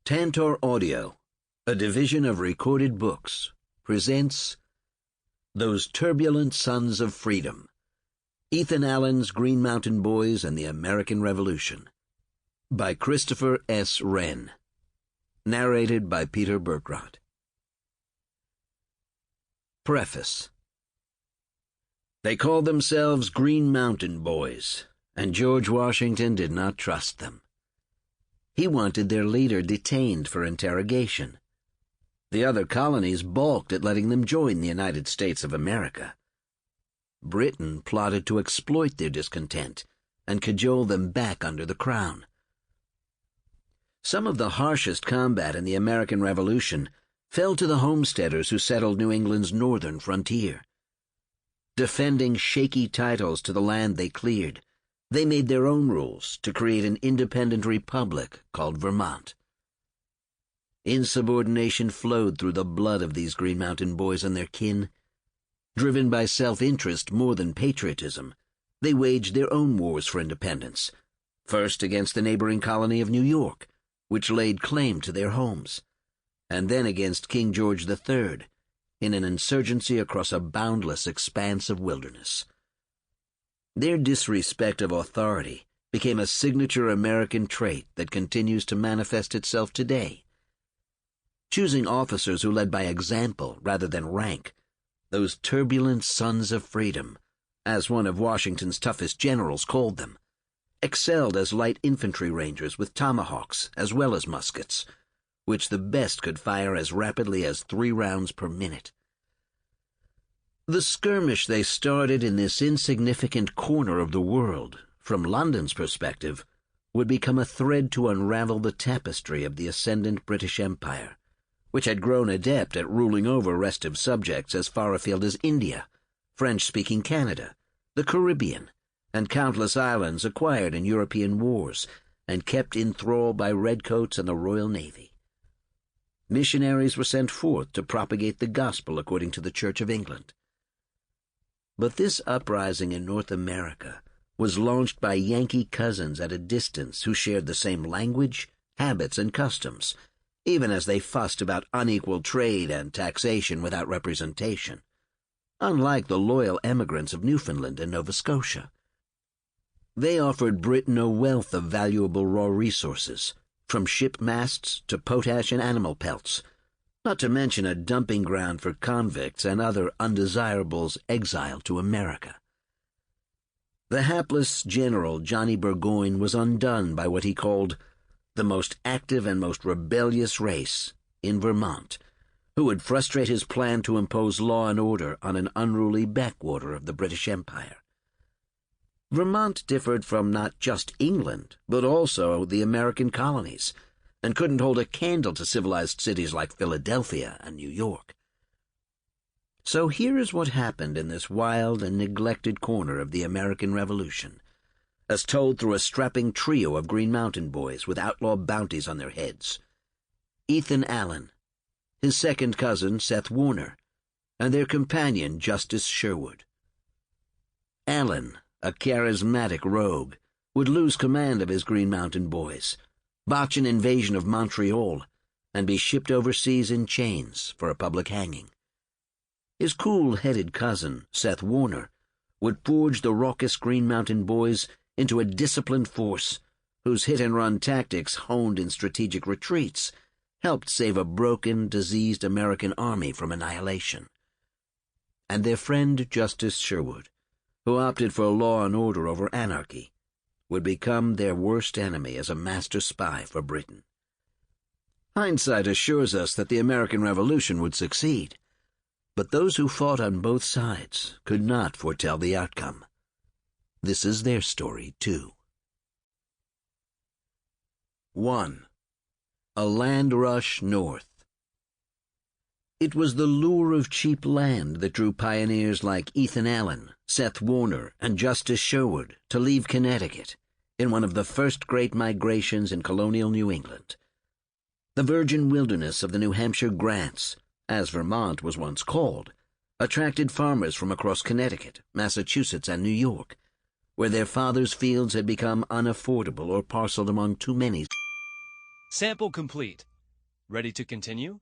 Tantor Audio, a division of Recorded Books, presents Those Turbulent Sons of Freedom, Ethan Allen's Green Mountain Boys and the American Revolution, by Christopher S. Wren, narrated by Peter Berkrot. Preface. They called themselves Green Mountain Boys, and George Washington did not trust them. He wanted their leader detained for interrogation. The other colonies balked at letting them join the United States of America. Britain plotted to exploit their discontent and cajole them back under the crown. Some of the harshest combat in the American Revolution fell to the homesteaders who settled New England's northern frontier. Defending shaky titles to the land they cleared, they made their own rules to create an independent republic called Vermont. Insubordination flowed through the blood of these Green Mountain Boys and their kin. Driven by self-interest more than patriotism, they waged their own wars for independence, first against the neighboring colony of New York, which laid claim to their homes, and then against King George III in an insurgency across a boundless expanse of wilderness. Their disrespect of authority became a signature American trait that continues to manifest itself today. Choosing officers who led by example rather than rank, those turbulent sons of freedom, as one of Washington's toughest generals called them, excelled as light infantry rangers with tomahawks as well as muskets, which the best could fire as rapidly as 3 rounds per minute. The skirmish they started in this insignificant corner of the world, from London's perspective, would become a thread to unravel the tapestry of the ascendant British Empire, which had grown adept at ruling over restive subjects as far afield as India, French-speaking Canada, the Caribbean, and countless islands acquired in European wars and kept in thrall by redcoats and the Royal Navy. Missionaries were sent forth to propagate the gospel according to the Church of England. But this uprising in North America was launched by Yankee cousins at a distance who shared the same language, habits, and customs, even as they fussed about unequal trade and taxation without representation, unlike the loyal emigrants of Newfoundland and Nova Scotia. They offered Britain a wealth of valuable raw resources, from ship masts to potash and animal pelts, not to mention a dumping ground for convicts and other undesirables exiled to America. The hapless General Johnny Burgoyne was undone by what he called the most active and most rebellious race in Vermont, who would frustrate his plan to impose law and order on an unruly backwater of the British Empire. Vermont differed from not just England, but also the American colonies, and couldn't hold a candle to civilized cities like Philadelphia and New York. So here is what happened in this wild and neglected corner of the American Revolution, as told through a strapping trio of Green Mountain Boys with outlaw bounties on their heads. Ethan Allen, his second cousin Seth Warner, and their companion Justice Sherwood. Allen, a charismatic rogue, would lose command of his Green Mountain Boys, botch an invasion of Montreal, and be shipped overseas in chains for a public hanging. His cool-headed cousin, Seth Warner, would forge the raucous Green Mountain Boys into a disciplined force whose hit-and-run tactics, honed in strategic retreats, helped save a broken, diseased American army from annihilation. And their friend Justice Sherwood, who opted for law and order over anarchy, would become their worst enemy as a master spy for Britain. Hindsight assures us that the American Revolution would succeed, but those who fought on both sides could not foretell the outcome. This is their story, too. 1. A Land Rush North. It was the lure of cheap land that drew pioneers like Ethan Allen, Seth Warner, and Justice Sherwood to leave Connecticut in one of the first great migrations in colonial New England. The virgin wilderness of the New Hampshire Grants, as Vermont was once called, attracted farmers from across Connecticut, Massachusetts, and New York, where their fathers' fields had become unaffordable or parceled among too many. Sample complete. Ready to continue?